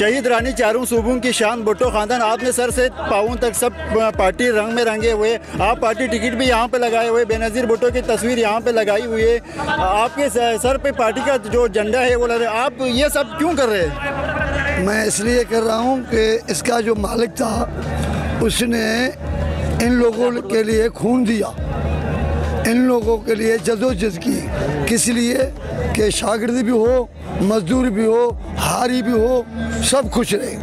शहीद रानी चारों सूबों की शान भुट्टो खानदान, आपने सर से पाँव तक सब पार्टी रंग में रंगे हुए, आप पार्टी टिकट भी यहाँ पे लगाए हुए, बेनज़ीर भुट्टो की तस्वीर यहाँ पे लगाई हुई है, आपके सर पे पार्टी का जो झंडा है वो लग रहा है, आप ये सब क्यों कर रहे हैं? मैं इसलिए कर रहा हूँ कि इसका जो मालिक था उसने इन लोगों के लिए खून दिया, इन लोगों के लिए जदोजहद की, किस लिए कि शागिर्द भी हो, मजदूर भी हो, हारी भी हो, सब खुश रहे।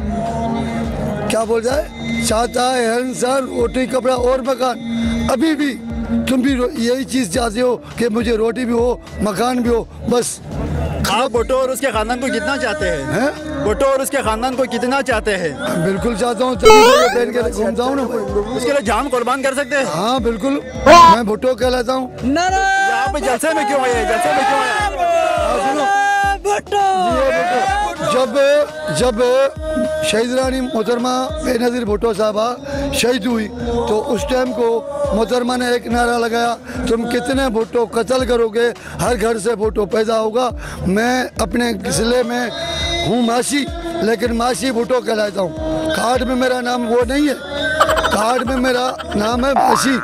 क्या बोल जाए, चाहता है हर इंसान रोटी कपड़ा और मकान। अभी भी तुम भी यही चीज़ चाहते हो कि मुझे रोटी भी हो, मकान भी हो, बस। आप भुट्टो और उसके खानदान को कितना चाहते हैं? भुट्टो और उसके खानदान को कितना चाहते हैं? बिल्कुल चाहता हूँ, तभी तो ये पहन के घूमता हूँ ना। उसके लिए जान कुर्बान कर सकते हैं? हाँ बिल्कुल, मैं भुट्टो कहलाता हूँ। यहाँ पे जलसे में क्यों है? जलसे में क्यों है? जब शहीद रानी मोहतरमा बेनज़ीर भुट्टो साहबा शहीद हुई तो उस टाइम को मोहतरमा ने एक नारा लगाया, तुम कितने भुट्टो कत्ल करोगे, हर घर से भुट्टो पैदा होगा। मैं अपने ज़िले में हूँ मासी, लेकिन मासी भुट्टो कहलाता हूँ। कार्ड में मेरा नाम वो नहीं है, कार्ड में मेरा नाम है मासी,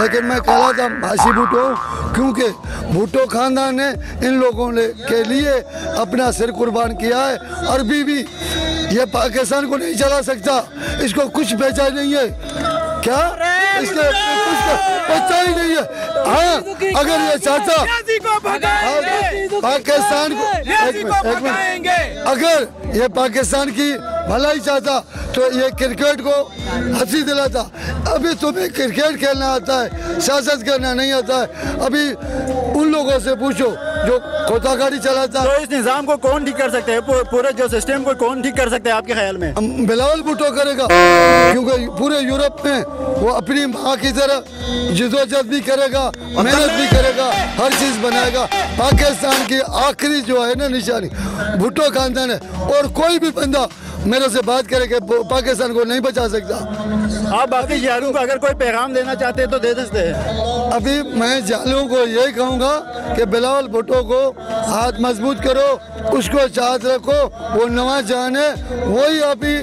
लेकिन मैं कहलाता मासी भुट्टो, क्योंकि भुट्टो खानदान ने इन लोगों के लिए अपना सिर कुर्बान किया है। अरबी भी ये पाकिस्तान को नहीं चला सकता, इसको कुछ बेचा नहीं है, क्या इसके कुछ पता ही नहीं है। हाँ, अगर ये चाहता पाकिस्तान को, एक मिनट, अगर ये पाकिस्तान की भलाई चाहता तो ये क्रिकेट को हंसी दिलाता। अभी तुम्हें क्रिकेट खेलना आता है, सियासत करना नहीं आता है। अभी उन लोगों से पूछो जो खोतागाड़ी चलाता है। तो इस निज़ाम को कौन ठीक कर सकते हैं? पूरे जो सिस्टम को कौन ठीक कर सकते हैं आपके ख्याल में? बिलावल भुट्टो करेगा, क्योंकि पूरे यूरोप में वो अपनी माँ की तरह जदोजहद भी करेगा, मेहनत भी करेगा, हर चीज़ बनाएगा। पाकिस्तान की आखिरी जो है ना निशानी भुट्टो खानदान है, और कोई भी बंदा मेरे से बात करे कि पाकिस्तान को नहीं बचा सकता। आप बाकी जालू को अगर कोई पैगाम देना चाहते हैं तो दे सकते हैं। अभी मैं जालू को यही कहूँगा कि बिलावल भुट्टो को हाथ मजबूत करो, उसको चाहत रखो, वो नवा जान है, वही अभी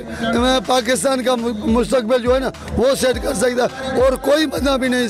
पाकिस्तान का मुस्तकबिल जो है ना वो सेट कर सकता है, और कोई बंदा भी नहीं।